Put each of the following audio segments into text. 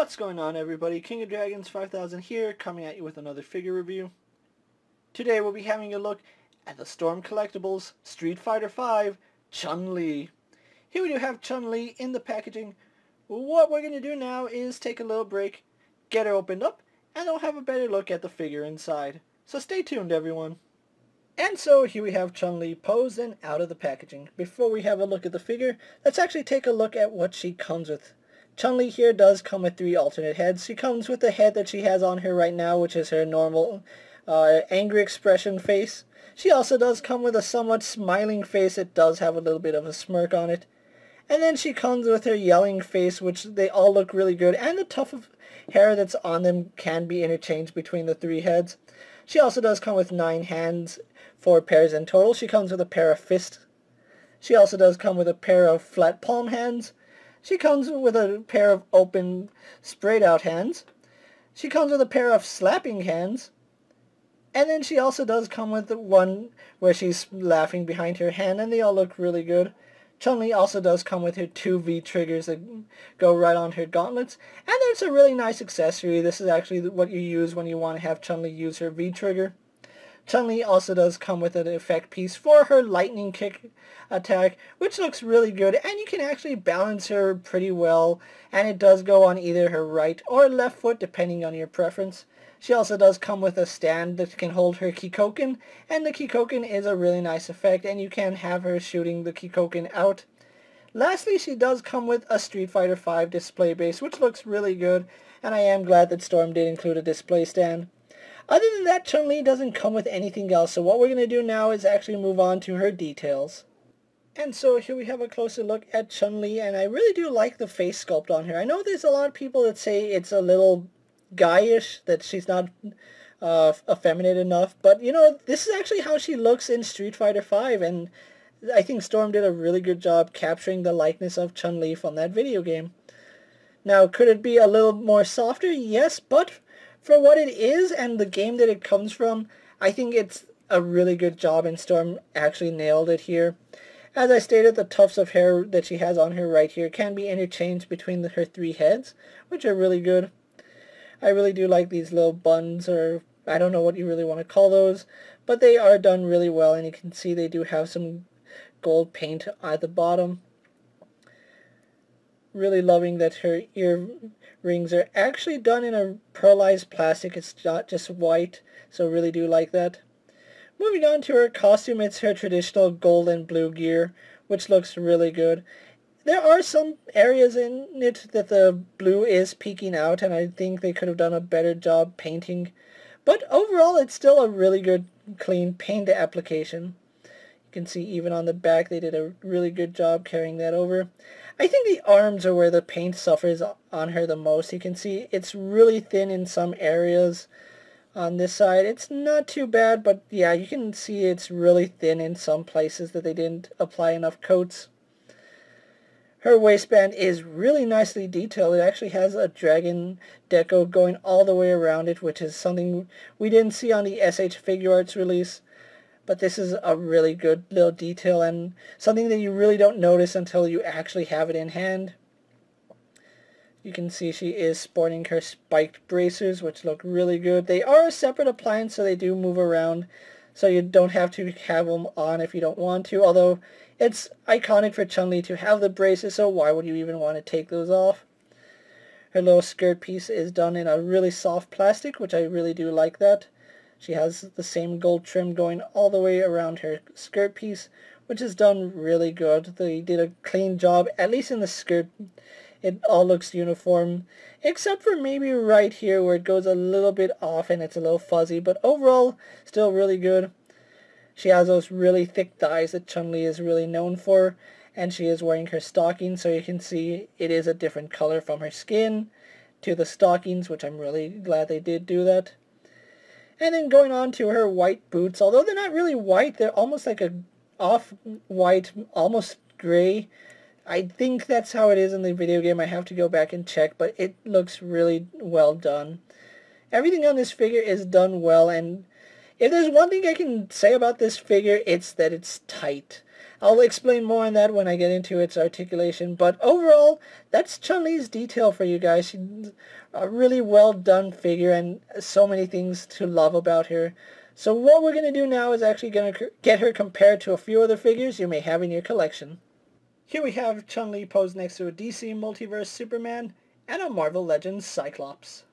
What's going on, everybody? King of Dragons 5000 here, coming at you with another figure review. Today we'll be having a look at the Storm Collectibles Street Fighter V Chun-Li. Here we do have Chun-Li in the packaging. What we're going to do now is take a little break, get her opened up, and we'll have a better look at the figure inside. So stay tuned, everyone. And so here we have Chun-Li posed and out of the packaging. Before we have a look at the figure, let's actually take a look at what she comes with. Chun-Li here does come with 3 alternate heads. She comes with the head that she has on her right now, which is her normal angry expression face. She also does come with a somewhat smiling face. It does have a little bit of a smirk on it. And then she comes with her yelling face, which they all look really good. And the tuft of hair that's on them can be interchanged between the 3 heads. She also does come with 9 hands, 4 pairs in total. She comes with a pair of fists. She also does come with a pair of flat palm hands. She comes with a pair of open, sprayed out hands. She comes with a pair of slapping hands. And then she also does come with the one where she's laughing behind her hand, and they all look really good. Chun-Li also does come with her 2 V triggers that go right on her gauntlets. And it's a really nice accessory. This is actually what you use when you want to have Chun-Li use her V trigger. Chun-Li also does come with an effect piece for her lightning kick attack, which looks really good, and you can actually balance her pretty well, and it does go on either her right or left foot depending on your preference. She also does come with a stand that can hold her Kikoken, and the Kikoken is a really nice effect, and you can have her shooting the Kikoken out. Lastly, she does come with a Street Fighter V display base, which looks really good, and I am glad that Storm did include a display stand. Other than that, Chun-Li doesn't come with anything else, so what we're going to do now is actually move on to her details. And so here we have a closer look at Chun-Li, and I really do like the face sculpt on her. I know there's a lot of people that say it's a little guyish, that she's not effeminate enough, but you know, this is actually how she looks in Street Fighter V, and I think Storm did a really good job capturing the likeness of Chun-Li from that video game. Now, could it be a little more softer? Yes, but for what it is and the game that it comes from, I think it's a really good job, and Storm actually nailed it here. As I stated, the tufts of hair that she has on her right here can be interchanged between her 3 heads, which are really good. I really do like these little buns, or I don't know what you really want to call those, but they are done really well, and you can see they do have some gold paint at the bottom. Really loving that her earrings are actually done in a pearlized plastic. It's not just white, so really do like that. Moving on to her costume, it's her traditional gold and blue gear, which looks really good. There are some areas in it that the blue is peeking out, and I think they could have done a better job painting. But overall, it's still a really good, clean paint application. You can see even on the back they did a really good job carrying that over. I think the arms are where the paint suffers on her the most. You can see it's really thin in some areas. On this side, it's not too bad, but yeah, you can see it's really thin in some places that they didn't apply enough coats. Her waistband is really nicely detailed. It actually has a dragon deco going all the way around it, which is something we didn't see on the SH Figure Arts release. But this is a really good little detail, and something that you really don't notice until you actually have it in hand. You can see she is sporting her spiked bracers, which look really good. They are a separate appliance, so they do move around, so you don't have to have them on if you don't want to, although it's iconic for Chun-Li to have the braces, so why would you even want to take those off? Her little skirt piece is done in a really soft plastic, which I really do like that. She has the same gold trim going all the way around her skirt piece, which is done really good. They did a clean job, at least in the skirt. It all looks uniform, except for maybe right here where it goes a little bit off and it's a little fuzzy, but overall, still really good. She has those really thick thighs that Chun-Li is really known for, and she is wearing her stockings, so you can see it is a different color from her skin to the stockings, which I'm really glad they did do that. And then going on to her white boots, although they're not really white, they're almost like a off-white, almost gray. I think that's how it is in the video game. I have to go back and check, but it looks really well done. Everything on this figure is done well, and if there's one thing I can say about this figure, it's that it's tight. I'll explain more on that when I get into its articulation, but overall, that's Chun-Li's detail for you guys. She's a really well done figure and so many things to love about her. So what we're going to do now is actually going to get her compared to a few other figures you may have in your collection. Here we have Chun-Li posed next to a DC Multiverse Superman and a Marvel Legends Cyclops.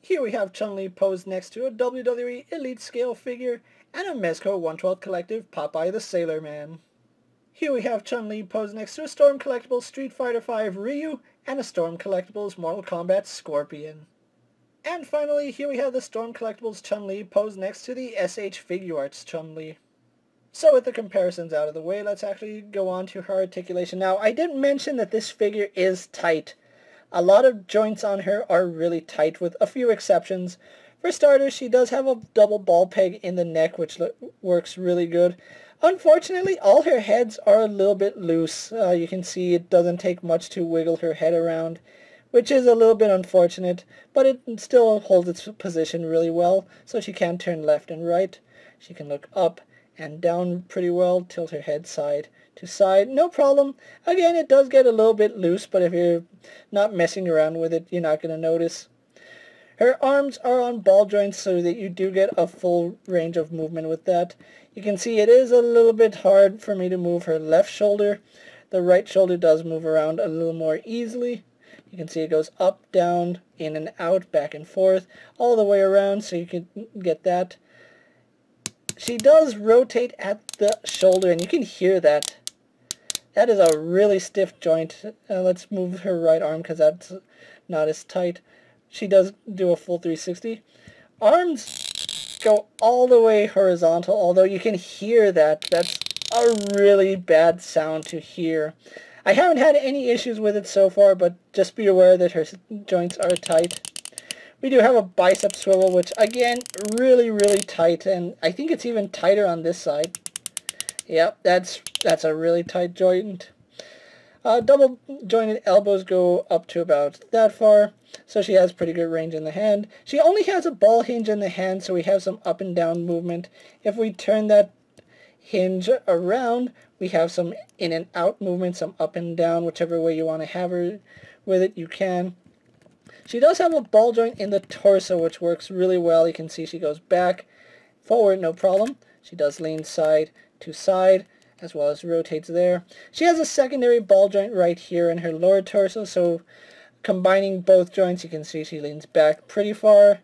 Here we have Chun-Li posed next to a WWE Elite Scale figure and a Mezco 112 Collective Popeye the Sailor Man. Here we have Chun-Li posed next to a Storm Collectibles Street Fighter V Ryu and a Storm Collectibles Mortal Kombat Scorpion. And finally, here we have the Storm Collectibles Chun-Li posed next to the SH Figuarts Chun-Li. So with the comparisons out of the way, let's actually go on to her articulation. Now, I did mention that this figure is tight. A lot of joints on her are really tight, with a few exceptions. For starters, she does have a double ball peg in the neck, which works really good. Unfortunately, all her heads are a little bit loose. You can see it doesn't take much to wiggle her head around, which is a little bit unfortunate, but it still holds its position really well, so she can turn left and right. She can look up and down pretty well, tilt her head side to side, no problem. Again, it does get a little bit loose, but if you're not messing around with it, you're not going to notice. Her arms are on ball joints so that you do get a full range of movement with that. You can see it is a little bit hard for me to move her left shoulder. The right shoulder does move around a little more easily. You can see it goes up, down, in and out, back and forth, all the way around, so you can get that. She does rotate at the shoulder, and you can hear that. That is a really stiff joint. Let's move her right arm because that's not as tight. She does do a full 360. Arms go all the way horizontal, although you can hear that. That's a really bad sound to hear. I haven't had any issues with it so far, but just be aware that her joints are tight. We do have a bicep swivel, which again, really, really tight, and I think it's even tighter on this side. Yep, that's a really tight joint. Double jointed elbows go up to about that far, so she has pretty good range in the hand. She only has a ball hinge in the hand, so we have some up and down movement. If we turn that hinge around, we have some in and out movement, some up and down, whichever way you want to have her with it, you can. She does have a ball joint in the torso, which works really well. You can see she goes back, forward, no problem. She does lean side to side, as well as rotates there. She has a secondary ball joint right here in her lower torso, so combining both joints, you can see she leans back pretty far.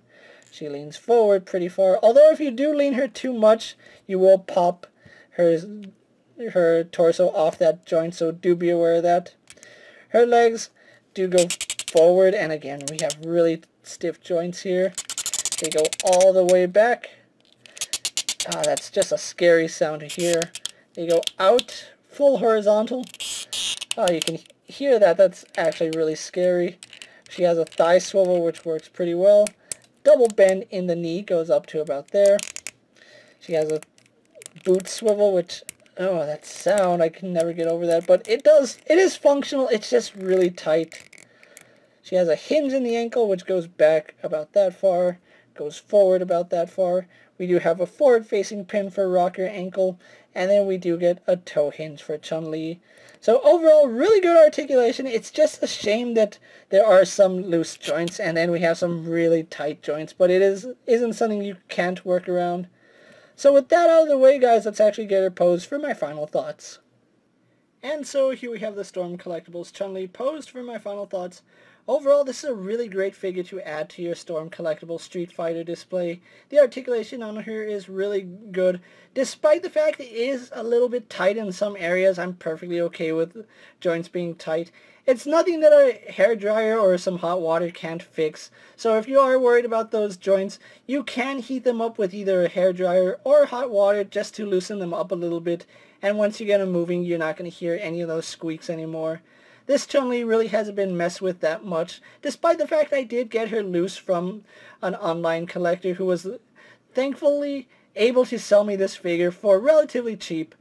She leans forward pretty far. Although if you do lean her too much, you will pop her torso off that joint, so do be aware of that. Her legs do go forward, and again, we have really stiff joints here. They go all the way back. That's just a scary sound to hear. They go out, full horizontal. You can hear that. That's actually really scary. She has a thigh swivel, which works pretty well. Double bend in the knee goes up to about there. She has a boot swivel, which, oh, that sound, I can never get over that. But it is functional. It's just really tight. She has a hinge in the ankle, which goes back about that far, goes forward about that far. We do have a forward-facing pin for rocker ankle, and then we do get a toe hinge for Chun-Li. So overall, really good articulation. It's just a shame that there are some loose joints, and then we have some really tight joints, but it isn't something you can't work around. So with that out of the way, guys, let's actually get her posed for my final thoughts. And so here we have the Storm Collectibles Chun-Li posed for my final thoughts. Overall, this is a really great figure to add to your Storm Collectibles Street Fighter display. The articulation on her is really good. Despite the fact it is a little bit tight in some areas, I'm perfectly okay with joints being tight. It's nothing that a hairdryer or some hot water can't fix. So if you are worried about those joints, you can heat them up with either a hairdryer or hot water just to loosen them up a little bit. And once you get them moving, you're not going to hear any of those squeaks anymore. This Chun-Li really hasn't been messed with that much, despite the fact I did get her loose from an online collector who was thankfully able to sell me this figure for relatively cheap.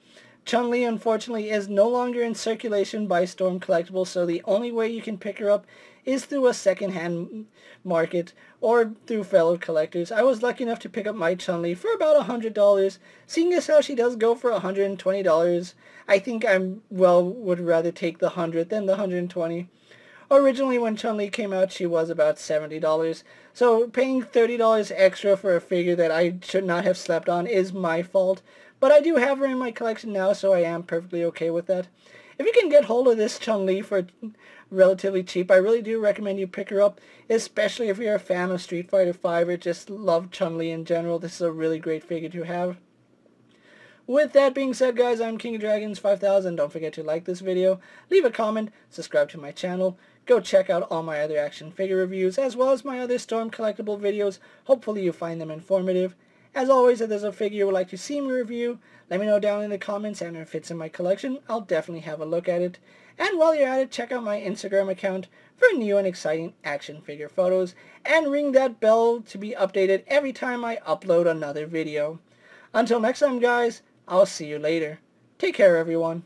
Chun-Li, unfortunately, is no longer in circulation by Storm Collectibles, so the only way you can pick her up is through a second-hand market or through fellow collectors. I was lucky enough to pick up my Chun-Li for about $100. Seeing as how she does go for $120, I think would rather take the 100 than the 120. Originally, when Chun-Li came out, she was about $70. So paying $30 extra for a figure that I should not have slept on is my fault. But I do have her in my collection now, so I am perfectly okay with that. If you can get hold of this Chun-Li for relatively cheap, I really do recommend you pick her up, especially if you're a fan of Street Fighter V or just love Chun-Li in general. This is a really great figure to have. With that being said, guys, I'm KingofDragons 5000. Don't forget to like this video, leave a comment, subscribe to my channel. Go check out all my other action figure reviews, as well as my other Storm collectible videos. Hopefully you find them informative. As always, if there's a figure you would like to see me review, let me know down in the comments, and if it fits in my collection, I'll definitely have a look at it. And while you're at it, check out my Instagram account for new and exciting action figure photos, and ring that bell to be updated every time I upload another video. Until next time, guys, I'll see you later. Take care, everyone.